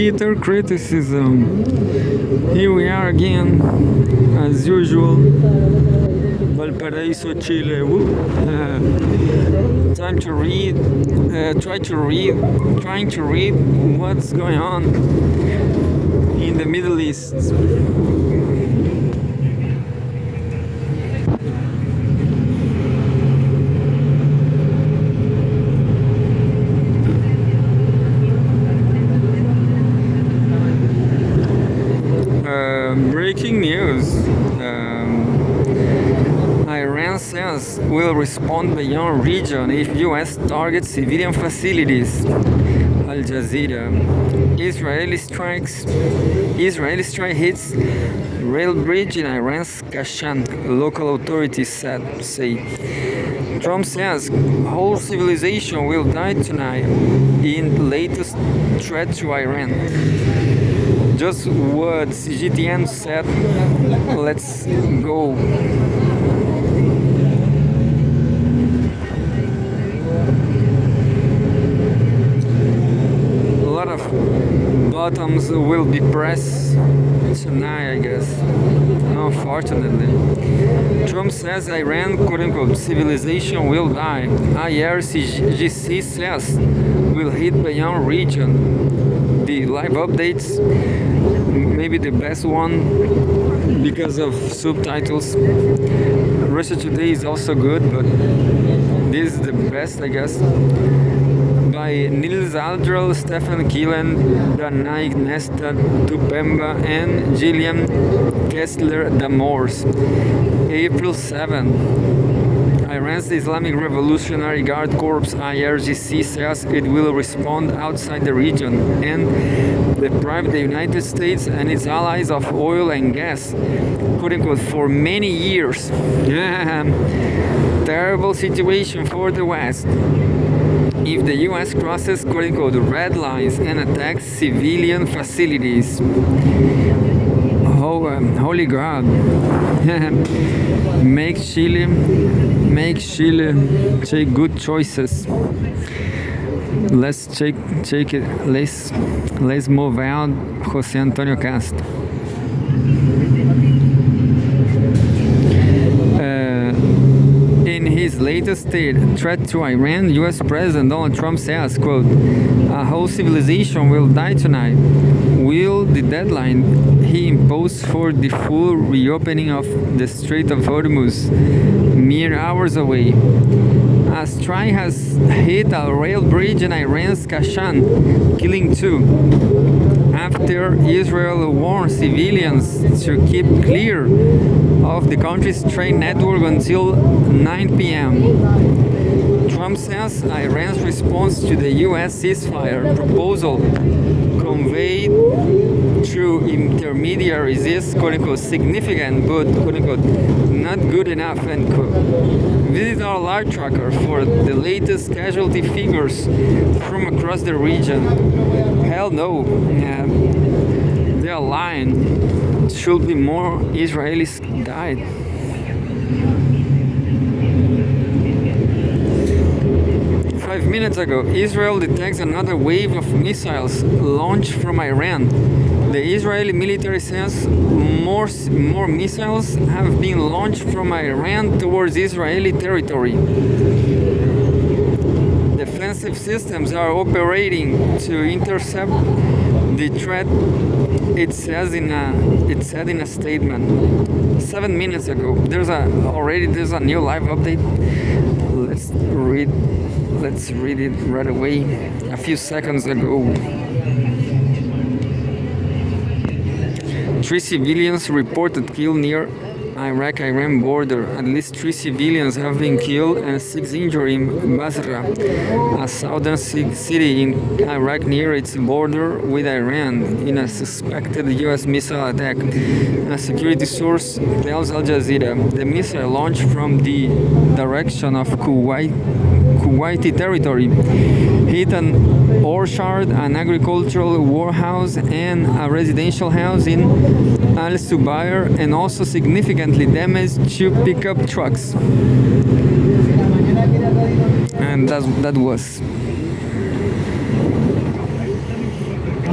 Twitter criticism. Here we are again, as usual. Valparaiso, Chile. Time to read. Trying to read what's going on in the Middle East. Breaking news. Iran says will respond beyond region if U.S. targets civilian facilities. Al Jazeera. Israeli strike hits rail bridge in Iran's Kashan, local authorities say. Trump says whole civilization will die tonight in latest threat to Iran. Just what Cgtn'S said. Let's go. A lot of buttons will be pressed tonight, I guess. Unfortunately. Trump says Iran, quote-unquote, civilization will die. IRGC says will hit beyond region. The live updates, maybe the best one because of subtitles. Russia Today is also good, but this is the best, I guess. By Nils Aldrell, Stefan Killen, Danai Nesta Tupemba, and Gillian Kessler Damors. April 7. Iran's Islamic Revolutionary Guard Corps IRGC says it will respond outside the region and deprive the United States and its allies of oil and gas, quote-unquote, for many years. Terrible situation for the West. If the U.S. crosses, quote-unquote, red lines and attacks civilian facilities. Holy God. Make Chile take good choices. Let's take it. Let's move out José Antonio Castro. In his latest threat to Iran, U.S. President Donald Trump says, quote, a whole civilization will die tonight. Will the deadline he imposed for the full reopening of the Strait of Hormuz mere hours away. A strike has hit a rail bridge in Iran's Kashan, killing 2. After Israel warned civilians to keep clear of the country's train network until 9 p.m. Trump says Iran's response to the U.S. ceasefire proposal conveyed through intermediaries is, quote-unquote, significant but, quote-unquote, not good enough, end quote. Visit our live tracker for the latest casualty figures from across the region. Hell no. They are lying. Should be more Israelis died. Five minutes ago, Israel detects another wave of missiles launched from Iran. The Israeli military says more missiles have been launched from Iran towards Israeli territory. Defensive systems are operating to intercept the threat, it said in a statement. 7 minutes ago. There's a new live update. Let's read it right away. A few seconds ago. 3 civilians reported killed near Iraq-Iran border. At least 3 civilians have been killed and 6 injured in Basra, a southern city in Iraq near its border with Iran, in a suspected U.S. missile attack. A security source tells Al Jazeera the missile launched from the direction of Kuwaiti territory hit an orchard, an agricultural warehouse, and a residential house in Al Subair, and also significantly damaged 2 pickup trucks. And that was.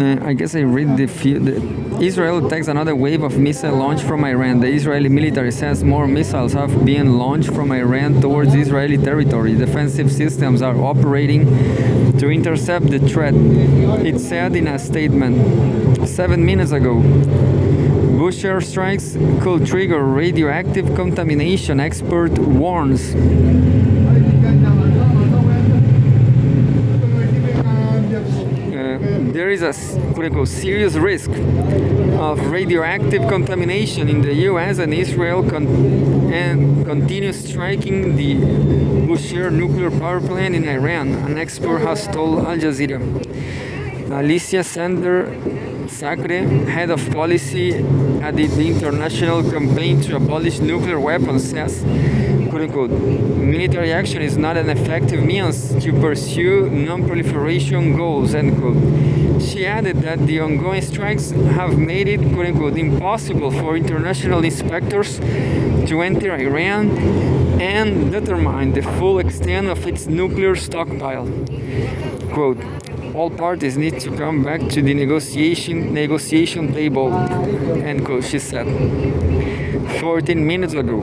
I guess I read Israel takes another wave of missile launch from Iran. The Israeli military says more missiles have been launched from Iran towards Israeli territory. Defensive systems are operating to intercept the threat, it said in a statement. 7 minutes ago, Bush airstrikes could trigger radioactive contamination, expert warns. There is a quote-unquote serious risk of radioactive contamination in the U.S. and Israel continues striking the Bushehr nuclear power plant in Iran, an expert has told Al Jazeera. Alicia Sacre, head of policy at the International Campaign to Abolish Nuclear Weapons, says, quote-unquote, military action is not an effective means to pursue non-proliferation goals, end quote. She added that the ongoing strikes have made it, quote-unquote, impossible for international inspectors to enter Iran and determine the full extent of its nuclear stockpile. Quote, all parties need to come back to the negotiation table, end quote, she said 14 minutes ago.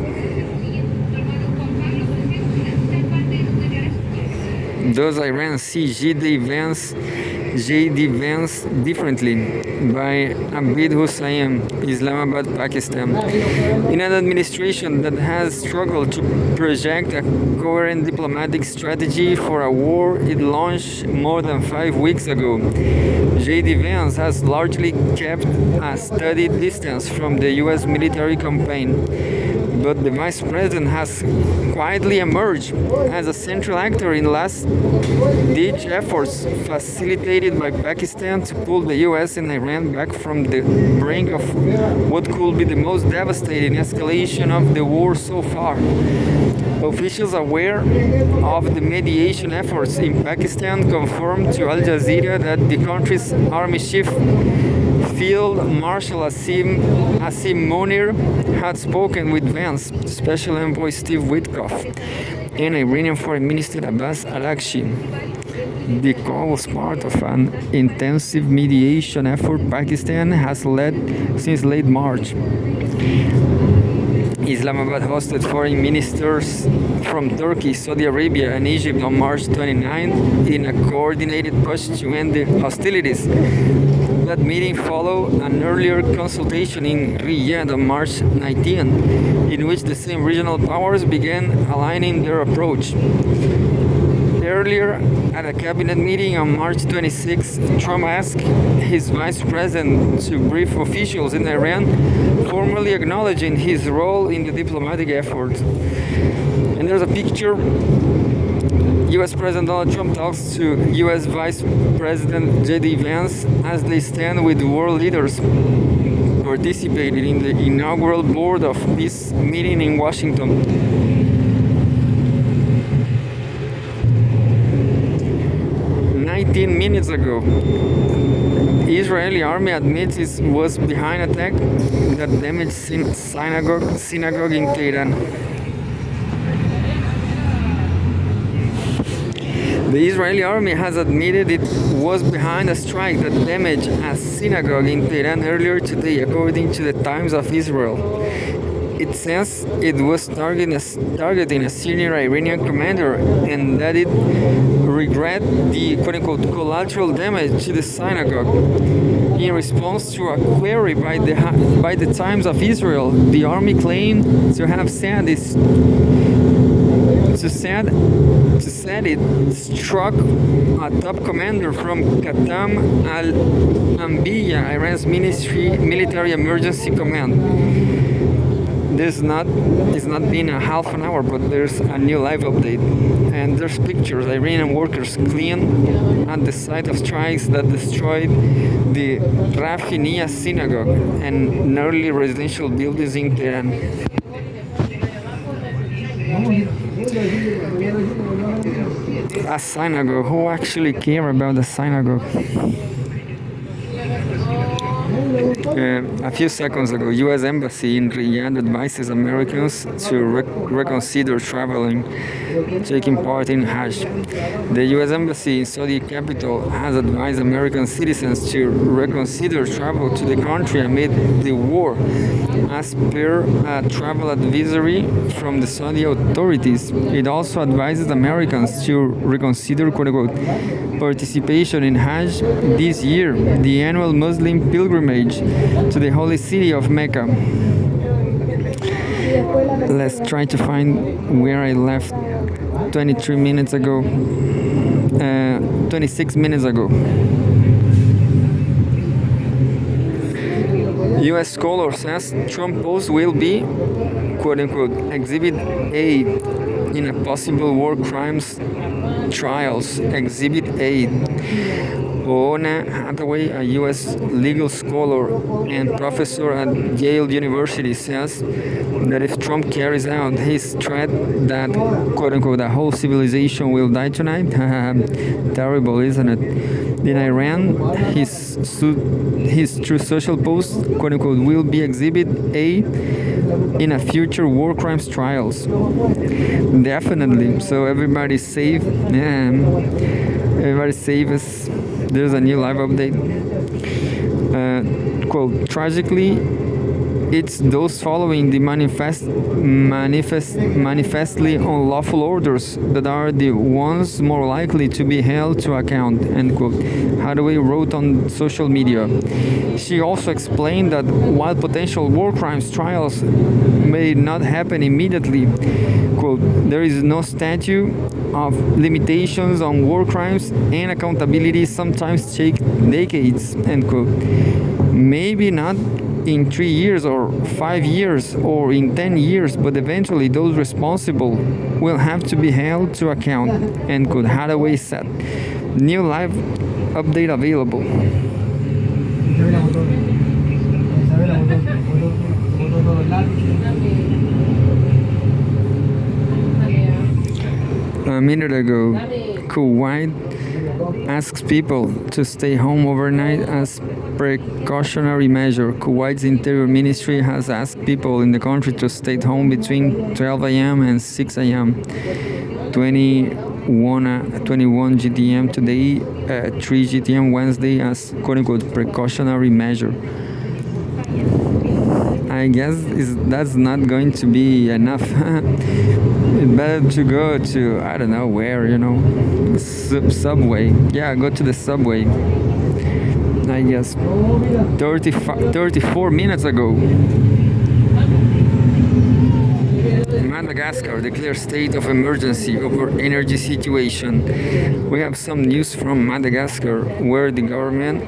Does Iran see J.D. Vance differently? By Abid Hussain, Islamabad, Pakistan. In an administration that has struggled to project a coherent diplomatic strategy for a war it launched more than 5 weeks ago, J.D. Vance has largely kept a steady distance from the U.S. military campaign. But the vice president has quietly emerged as a central actor in last-ditch efforts facilitated by Pakistan to pull the U.S. and Iran back from the brink of what could be the most devastating escalation of the war so far. Officials aware of the mediation efforts in Pakistan confirmed to Al Jazeera that the country's army chief, Field Marshal Asim Munir, had spoken with Vance, Special Envoy Steve Witkoff, and Iranian Foreign Minister Abbas Araghchi. The call was part of an intensive mediation effort Pakistan has led since late March. Islamabad hosted foreign ministers from Turkey, Saudi Arabia, and Egypt on March 29 in a coordinated push to end the hostilities. That meeting followed an earlier consultation in Riyadh on March 19, in which the same regional powers began aligning their approach. Earlier, at a cabinet meeting on March 26, Trump asked his vice president to brief officials in Iran, formally acknowledging his role in the diplomatic effort. And there's a picture. U.S. President Donald Trump talks to U.S. Vice President J.D. Vance as they stand with world leaders participating in the inaugural Board of Peace meeting in Washington. 19 minutes ago, Israeli army admits it was behind attack that damaged synagogue in Tehran. The Israeli army has admitted it was behind a strike that damaged a synagogue in Tehran earlier today, according to the Times of Israel. It says it was targeting a senior Iranian commander and that it regret the quote-unquote collateral damage to the synagogue. In response to a query by the Times of Israel, the army claimed to have said it struck a top commander from Qatam al-Anbiya, Iran's military emergency command. It's not been a half an hour, but there's a new live update. And there's pictures, Iranian workers clean at the site of strikes that destroyed the Rafinia synagogue and nearly residential buildings in Tehran. A synagogue. Who actually care about the synagogue? A few seconds ago, U.S. Embassy in Riyadh advises Americans to reconsider traveling, taking part in Hajj. The U.S. Embassy in Saudi capital has advised American citizens to reconsider travel to the country amid the war, as per a travel advisory from the Saudi authorities. It also advises Americans to reconsider quote-unquote participation in Hajj this year, the annual Muslim pilgrimage to the holy city of Mecca. Let's try to find where I left 23 minutes ago, 26 minutes ago. U.S. scholar says Trump post will be, quote-unquote, Exhibit A in a possible war crimes trials. Exhibit A. Oona Hathaway, a U.S. legal scholar and professor at Yale University, says that if Trump carries out his threat that, quote-unquote, a whole civilization will die tonight, terrible, isn't it? In Iran, his true social post, quote-unquote, will be Exhibit A in a future war crimes trials. Definitely. So everybody's safe. Yeah, everybody's safe as there's a new live update. Quote, tragically, it's those following the manifestly unlawful orders that are the ones more likely to be held to account, end quote. Hathaway wrote on social media. She also explained that while potential war crimes trials may not happen immediately, quote, there is no statute of limitations on war crimes, and accountability sometimes take decades, end quote. Maybe not in 3 years or 5 years or in 10 years, but eventually those responsible will have to be held to account, end quote, Hathaway said. New live update available. A minute ago, Kuwait asks people to stay home overnight as precautionary measure. Kuwait's Interior Ministry has asked people in the country to stay home between 12 a.m. and 6 a.m. 21 GTM today, 3 GTM Wednesday as quote-unquote precautionary measure. I guess that's not going to be enough. It's better to go to, I don't know where, subway. Yeah, go to the subway. I guess 34 minutes ago. Madagascar declares state of emergency over energy situation. We have some news from Madagascar, where the government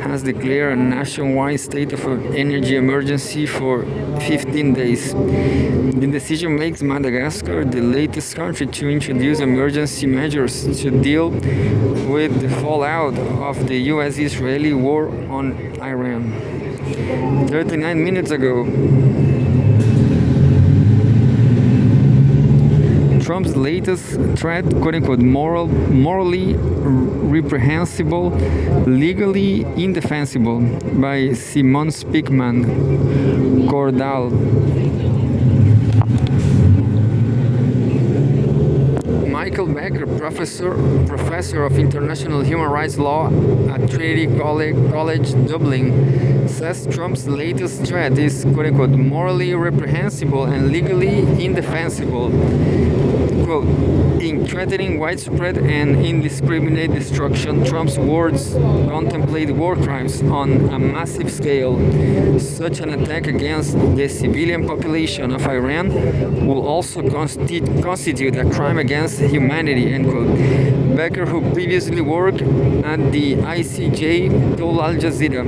has declared a nationwide state of energy emergency for 15 days. The decision makes Madagascar the latest country to introduce emergency measures to deal with the fallout of the US-Israeli war on Iran. 39 minutes ago, Trump's latest threat, quote-unquote, morally reprehensible, legally indefensible, by Simon Speakman Cordal. Michael Becker, professor of international human rights law at Trinity College Dublin, says Trump's latest threat is, quote-unquote, morally reprehensible and legally indefensible. Quote, in threatening widespread and indiscriminate destruction, Trump's words contemplate war crimes on a massive scale. Such an attack against the civilian population of Iran will also constitute a crime against humanity, end quote. Becker, who previously worked at the ICJ, told Al Jazeera.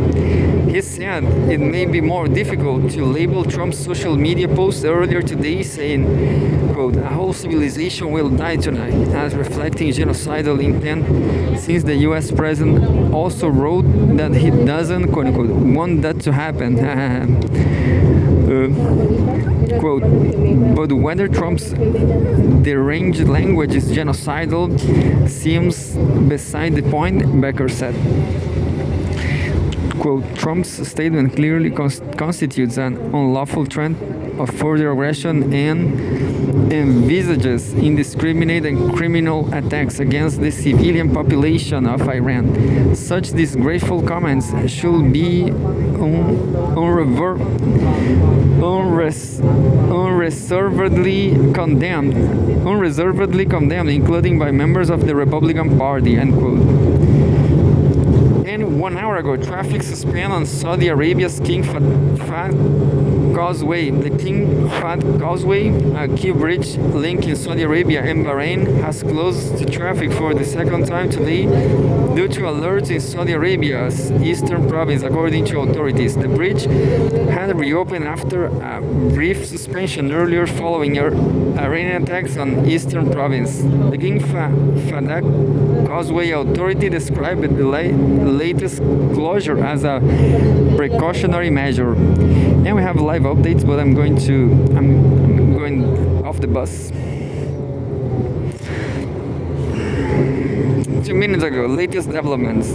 He said it may be more difficult to label Trump's social media posts earlier today, saying, quote, a whole civilization will die tonight, as reflecting genocidal intent, since the US president also wrote that he doesn't, quote unquote, want that to happen. Quote, but whether Trump's deranged language is genocidal seems beside the point, Becker said. quote, Trump's statement clearly constitutes an unlawful threat of further aggression and envisages indiscriminate and criminal attacks against the civilian population of Iran. Such disgraceful comments should be unreservedly condemned, including by members of the Republican Party, end quote. And 1 hour ago, traffic suspended on Saudi Arabia's King Fahd Causeway. The King Fahd Causeway, a key bridge linking Saudi Arabia and Bahrain, has closed to traffic for the second time today due to alerts in Saudi Arabia's eastern province, according to authorities. The bridge had reopened after a brief suspension earlier following Iranian attacks on eastern province. The King Fahd Causeway Authority described the latest closure as a precautionary measure. And we have live updates, but I'm going off the bus. 2 minutes ago, latest developments.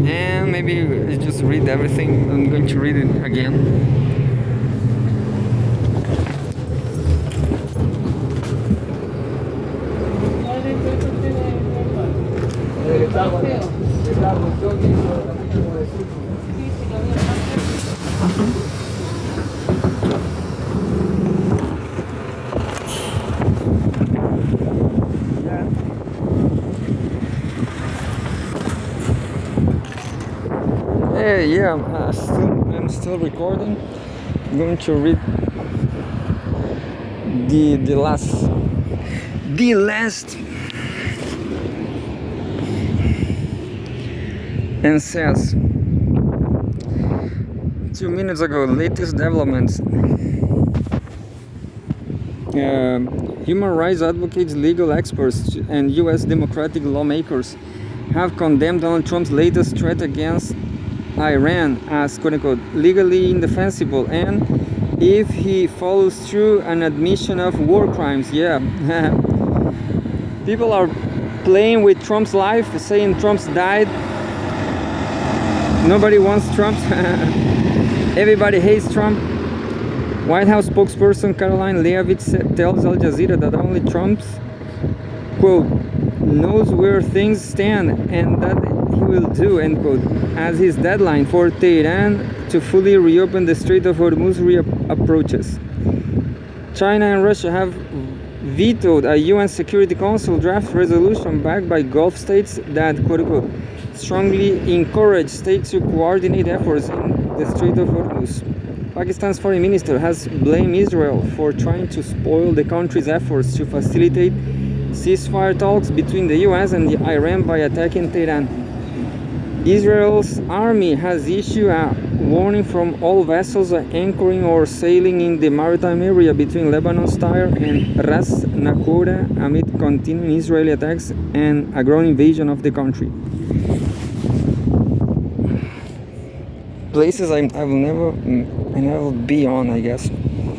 And maybe I just read everything. I'm going to read it again. Yeah, I'm still recording. I'm going to read the last and says 2 minutes ago, latest developments. Human rights advocates, legal experts, and U.S. Democratic lawmakers have condemned Donald Trump's latest threat against Iran as, quote-unquote, legally indefensible, and if he follows through, an admission of war crimes. Yeah. People are playing with Trump's life, saying Trump's died. Nobody wants Trump. Everybody hates Trump. White House spokesperson Caroline Leavitt tells Al Jazeera that only Trump's, quote, knows where things stand and that he will do, end quote, as his deadline for Tehran to fully reopen the Strait of Hormuz approaches. China and Russia have vetoed a UN Security Council draft resolution backed by Gulf states that, quote unquote, strongly encourage states to coordinate efforts in the Strait of Hormuz. Pakistan's foreign minister has blamed Israel for trying to spoil the country's efforts to facilitate ceasefire talks between the US and Iran by attacking Tehran. Israel's army has issued a warning from all vessels anchoring or sailing in the maritime area between Lebanon's Tyre and Ras Nakora amid continuing Israeli attacks and a growing invasion of the country. Places I will never be on, I guess.